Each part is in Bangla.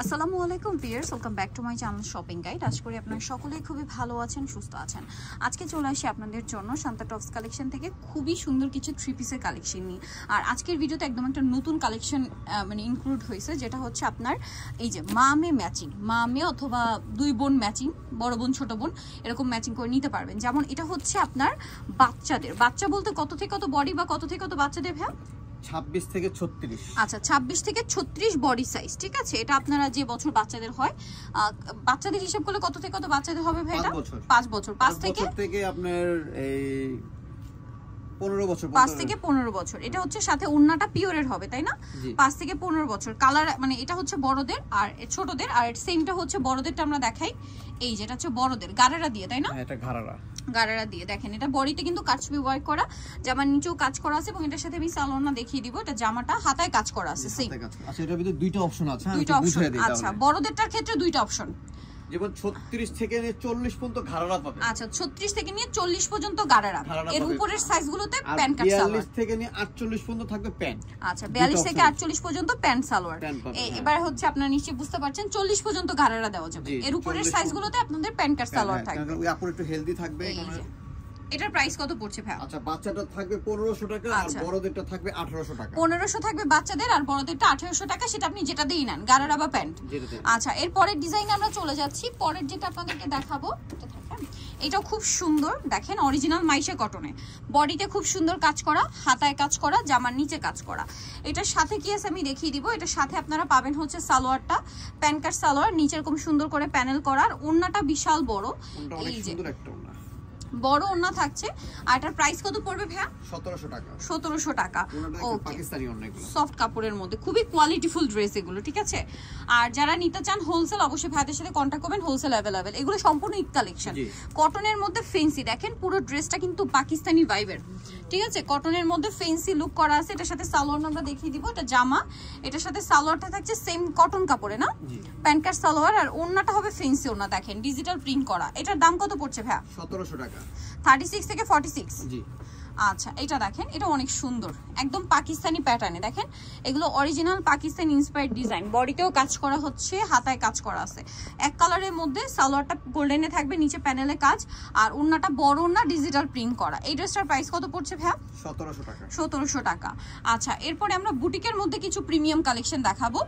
আসসালামু আলাইকুম viewers, welcome back to my channel shopping guide. আশা করি আপনারা সকলেই খুবই ভালো আছেন, সুস্থ আছেন। আজকে চলে আসি আপনাদের জন্য শান্তা টপস কালেকশন থেকে খুবই সুন্দর কিছু থ্রি পিসের কালেকশন নিয়ে। আর আজকের ভিডিওতে একদম একটা নতুন কালেকশন ইনক্লুড হয়েছে, যেটা হচ্ছে আপনার এই যে মা মেয়ে ম্যাচিং, মা মেয়ে অথবা দুই বোন ম্যাচিং, বড় বোন ছোট বোন এরকম ম্যাচিং করে নিতে পারবেন। যেমন এটা হচ্ছে আপনার বাচ্চাদের, বাচ্চা বলতে কত থেকে কত বডি বা কত থেকে কত বাচ্চাদের ভাই? 26 থেকে 36। আচ্ছা, 26 থেকে 36 বডি সাইজ, ঠিক আছে। এটা আপনারা যে বছর বাচ্চাদের হয়, বাচ্চাদের হিসাব করলে কত থেকে কত বাচ্চাদের হবে ভাই? এটা 5 বছর। 5 থেকে আপনার এই 15 বছর, 5 থেকে 15 বছর। এটা হচ্ছে সাথে ওন্নাটা পিওরের হবে, তাই না? 5 থেকে 15 বছর। কালার মানে এটা হচ্ছে বড়দের আর ছোটদের, আর সেমটা হচ্ছে বড়দেরটা আমরা দেখাই। এই যেটা হচ্ছে বড়দের গারারা দিয়ে, তাই না? হ্যাঁ, এটা গারারা দিয়ে। দেখেন এটা বডিতে কিন্তু কাটছবি ওয়ার্ক করা, জামার নিচেও কাজ করা আছে, এবং এটার সাথে আমি সালোয়ারটা দেখিয়ে দিব। এটা জামাটা হাতায় কাজ করা আছে সেম। আচ্ছা, এটার ভিতরে দুইটা অপশন আছে। দুইটা অপশন। আচ্ছা, বড়দেরটার ক্ষেত্রে দুইটা অপশন, যেমন 36 থেকে নিয়ে 40 পর্যন্ত ঘাড়ারা পাবে। আচ্ছা, 36 থেকে নিয়ে 40 পর্যন্ত গারারা। এর উপরের সাইজগুলোতে প্যান্ট কাট সালোয়ার। 42 থেকে নিয়ে 48 পর্যন্ত থাকবে প্যান্ট। আচ্ছা, 42 থেকে 48 পর্যন্ত প্যান্ট সালোয়ার। এবারে হচ্ছে আপনারা নিশ্চয়ই বুঝতে পারছেন 40 পর্যন্ত গারারা দেওয়া যাবে। এর উপরের সাইজগুলোতে আপনাদের প্যান্ট কাট সালোয়ার থাকবে। ওই আপুর একটু হেলদি থাকবে। এটার প্রাইস কত পড়ছে ভাই? আচ্ছা, বাচ্চাটা থাকবে 1500 টাকা আর বড়দেরটা থাকবে 1800 টাকা। 1500 থাকবে বাচ্চাদের আর বড়দেরটা 1800 টাকা। সেটা আপনি যেটা দিয়ে নেন, গারারা বা প্যান্ট। আচ্ছা, এর পরের ডিজাইনে আমরা চলে যাচ্ছি। পরের যেটা আপনাদেরকে দেখাবো, এটাও খুব সুন্দর। দেখেন অরিজিনাল মাইশা কটনে, বডিতে খুব সুন্দর কাজ করা, হাতায় কাজ করা, জামার নিচে কাজ করা। এটার সাথে কি আছে আমি দেখিয়ে দিব। এটার সাথে আপনারা পাবেন হচ্ছে সালোয়ারটা, প্যান্ট কাট সালোয়ার, নিচে এরকম সুন্দর করে প্যানেল করার, ওন্নাটা বিশাল বড়, এই যে বড় ওন্না থাকছে। আর এটার প্রাইস কত পড়বে ভাইয়া? 1700 টাকা। 1700 টাকা। ওকে, পাকিস্তানি ওন্না, এগুলো সফট কাপড়ের মধ্যে খুবই কোয়ালিটিফুল ড্রেস এগুলো, ঠিক আছে। আর যারা নিতে চান হোলসেল, অবশ্যই ভাইদের সাথে কন্টাক্ট করবেন, হোলসেল অ্যাভেলেবেল। এগুলো সম্পূর্ণ ঈদ কালেকশন, কটনের মধ্যে ফেন্সি। দেখেন পুরো ড্রেসটা কিন্তু পাকিস্তানি ভাইবের, ঠিক আছে। কটনের মধ্যে ফেন্সি লুক করা আছে। এটার সাথে সালোয়ার আমরা দেখিয়ে দিব। এটা জামা, এটার সাথে সালোয়ারটা থাকছে সেম কটন কাপড়ে, না প্যান্ট কাট সালোয়ার, আর ওন্নাটা হবে ফেন্সি ওন্না। দেখেন ডিজিটাল প্রিন্ট করা। এটার দাম কত পড়ছে ভাইয়া? 1700 টাকা। 36 থেকে 46। জি। আচ্ছা, এটা দেখেন, এটা অনেক সুন্দর, একদম পাকিস্তানি প্যাটার্নে। দেখেন এগুলো অরিজিনাল পাকিস্তানি ইন্সপায়ার্ড ডিজাইন। বডিতেও কাজ করা হচ্ছে, হাতায় কাজ করা আছে। এক কালারের মধ্যে সালোয়ারটা গোল্ডেনে থাকবে, নিচে প্যানেলে কাজ, আর ওন্নাটা বড় ওন্না, ডিজিটাল প্রিন্ট করা। এই ড্রেসটার প্রাইস কত পড়ছে ভাইয়া? 1700 টাকা। 1700 টাকা। আচ্ছা, এরপরে আমরা বুটিকের মধ্যে কিছু প্রিমিয়াম কালেকশন দেখাবো।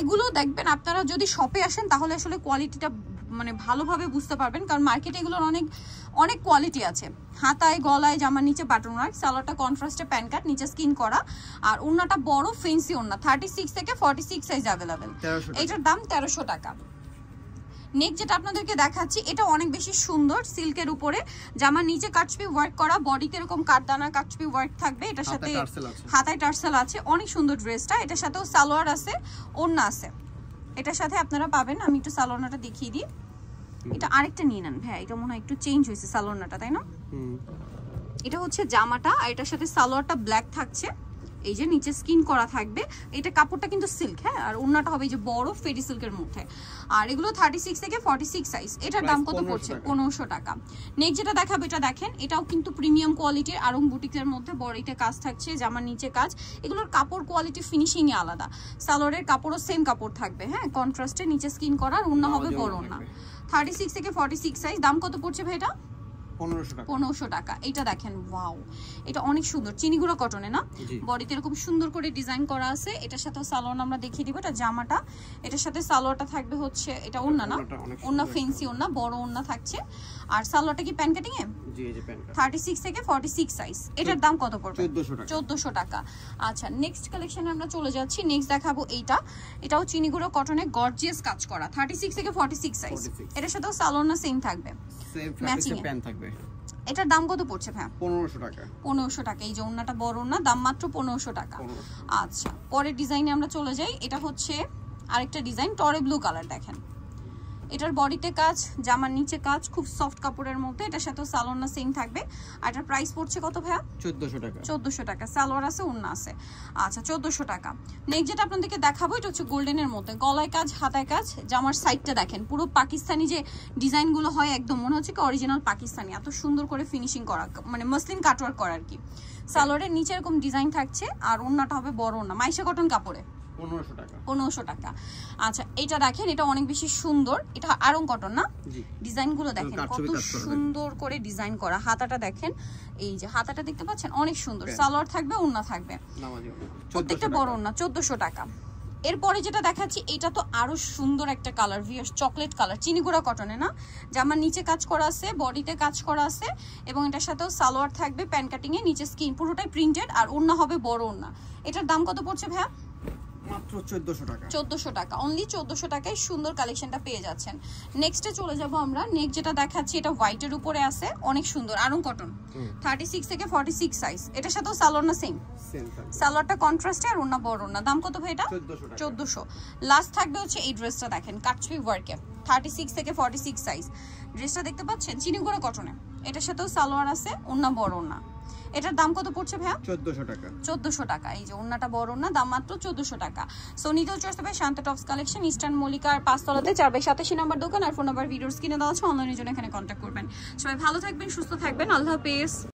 এগুলো দেখবেন আপনারা যদি শপে আসেন তাহলে আসলে কোয়ালিটিটা মানে ভালোভাবে বুঝতে পারবেন, কারণ মার্কেটে এগুলোর অনেক কোয়ালিটি আছে। হাতায় গলায় জামার নিচে বাটন ওয়ার্ক, সালোয়ারটা কন্ট্রাস্টে প্যান্ট কাট, নিচে স্কিন করা, আর ওন্নাটা বড় ফেন্সি ওন্না। 36 থেকে 46 সাইজ অ্যাভেলেবেল। এটার দাম 1300 টাকা। নেক্সট যেটা আপনাদেরকে দেখাচ্ছি, এটা অনেক বেশি সুন্দর, সিল্কের উপরে, জামার নিচে কাটছবি ওয়ার্ক করা, বডিতে এরকম কাটদানা কাটছবি ওয়ার্ক থাকবে। এটার সাথে হাতায় টার্সেল আছে। অনেক সুন্দর ড্রেসটা। এটার সাথেও সালোয়ার আছে, ওন্না আছে। এটার সাথে আপনারা পাবেন, আমি একটু সালোয়ারটা দেখিয়ে দিই। এটা আরেকটা নিয়ে নেন ভাই, এটা মনে হয় একটু চেঞ্জ হয়েছে সালোয়ারটা, তাই না? এটা হচ্ছে জামাটা, আর এটার সাথে সালোয়ারটা ব্ল্যাক থাকছে, এই যে নিচে স্কিন করা থাকবে। এটা কাপড়টা কিন্তু সিল্ক, হ্যাঁ, আর ওন্নাটা হবে এই যে বড় ফেরি সিল্কের মধ্যে। আর এগুলো 36 থেকে 46 সাইজ। এটার দাম কত পড়ছে? 1500 টাকা। নেক্সট যেটা দেখাবো, এটা দেখেন, এটাও কিন্তু প্রিমিয়াম কোয়ালিটির আরং বুটিকের মধ্যে, বডিতে কাজ থাকছে, জামার নিচে কাজ। এগুলোর কাপড় কোয়ালিটি ফিনিশিংই আলাদা। সালোয়ারের কাপড়ও সেম কাপড় থাকবে, হ্যাঁ, কন্ট্রাস্টে, নিচে স্কিন করা, আর ওন্না হবে বড় ওন্না। 36 থেকে 46 সাইজ। দাম কত পড়ছে ভাই এটা? 1500 টাকা। এটা দেখেন, ওয়াও, এটা অনেক সুন্দর, চিনিগুড়া কটনে, না? বডিতে এরকম সুন্দর করে ডিজাইন করা আছে। এটার সাথে সালোয়ার আমরা দেখিয়ে দিব। এটা জামাটা, এটার সাথে সালোয়ারটা থাকবে হচ্ছে, এটা ওন্না, না ওন্না ফেন্সি ওন্না, বড় ওন্না থাকছে। আর সালোয়ারটা কি প্যান্ট কাটিং এ? জি, এই যে প্যান্ট কাট। 36 থেকে 46 সাইজ। এটার দাম কত পড়বে? 1400 টাকা। আচ্ছা, নেক্সট কালেকশনে আমরা চলে যাচ্ছি। নেক্সট দেখাবো এইটা, এটাও চিনিগুড়া কটনে, গর্জিয়াস কাজ করা, 36 থেকে 46 সাইজ। এটার সাথেও সালোয়ার না সেম থাকবে, ম্যাচিং প্যান্ট থাকবে। এটার দাম কত পড়ছে ভাই? 1500 টাকা। 1500 টাকা। এই যে ওন্নাটা বড় ওন্না, দাম মাত্র 1500 টাকা। আচ্ছা, পরের ডিজাইনে আমরা চলে যাই। এটা হচ্ছে আরেকটা ডিজাইন, টরে ব্লু কালার। দেখেন এটার বডিতে কাজ, জামার নিচে কাজ, খুব সফট কাপড়ের মধ্যে। এটার সাথে সালোয়ার না সেম থাকবে। আর এটার প্রাইস পড়ছে কত ভাইয়া? 1400 টাকা। 1400 টাকা। সালোয়ার আছে, ওন্না আছে। আচ্ছা, 1400 টাকা। নেক্সট যেটা আপনাদেরকে দেখাবো, এটা হচ্ছে গোল্ডেনের মধ্যে, গলায় কাজ, হাতায় কাজ, জামার সাইডটা দেখেন পুরো পাকিস্তানি যে ডিজাইনগুলো হয়, একদম মনে হচ্ছে কি অরিজিনাল পাকিস্তানি, এত সুন্দর করে ফিনিশিং করা, মানে মসলিন কাটওয়ার্ক করা আর কি। সালোয়ারের নিচে এরকম ডিজাইন থাকছে, আর ওন্নাটা হবে বড় ওন্না, মাইশা কটন কাপড়ে। 1500 টাকা। 1500 টাকা। আচ্ছা এটা দেখেন, এটা অনেক বেশি সুন্দর, এটা আরং কটন না? জি। ডিজাইনগুলো দেখেন কত সুন্দর করে ডিজাইন করা। হাতাটা দেখেন, এই যে হাতাটা দেখতে পাচ্ছেন অনেক সুন্দর। সালোয়ার থাকবে, ওড়না থাকবে, প্রত্যেকটা বড় ওড়না। 1400 টাকা। এরপরে যেটা দেখাচ্ছি এটা তো আরো সুন্দর একটা কালার, ভিয়ার্স চকলেট কালার, চিনিগুড়া কটনে না, জামার নিচে কাজ করা আছে, বডিতে কাজ করা আছে এবং এটার সাথেও সালোয়ার থাকবে প্যান কাটিং এ, নিচে স্কিন পুরোটাই প্রিন্টেড আর ওড়না হবে বড় ওড়না। এটার দাম কত পড়ছে ভাইয়া? মাত্র 1400 টাকা। 1400 টাকা, অনলি 1400 টাকায় সুন্দর কালেকশনটা পেয়ে যাচ্ছেন। নেক্সটে চলে যাব আমরা। নেক্সট যেটা দেখাচ্ছি এটা হোয়াইটের উপরে আছে, অনেক সুন্দর আরং কটন, 36 থেকে 46 সাইজ। এটার সাথেও সালোয়ার না সেম? সালোয়ারটা কন্ট্রাস্টে আর ওড়না বড় ওড়না। দাম কত ভাই এটা? 1400। লাস্ট থাকবে হচ্ছে এই ড্রেসটা দেখেন, কাটছবি ওয়ার্কে, 36 থেকে 46 সাইজ। ড্রেসটা দেখতে পাচ্ছেন চিনিগুড়া কটনে, এটার সাথেও সালোয়ার আছে, ওড়না বড় ওড়না। এটার দাম কত পড়ছে ভাইয়া? 1400 টাকা। 1400 টাকা। এই যে ওন্নাটা বড় না, দাম মাত্র 1400 টাকা। সো নিতেও চয়েস হবে শান্তা টপস কালেকশন, ইস্টার্ন মল্লিকার 5 তলাতে 4/87 নাম্বার দোকান। আর ফোন নাম্বার ভিডিওর স্ক্রিনে দেওয়া আছে, অনলাইনের জন্য এখানে কন্ট্যাক্ট করবেন। সবাই ভালো থাকবেন, সুস্থ থাকবেন, আল্লাহ হাফেজ।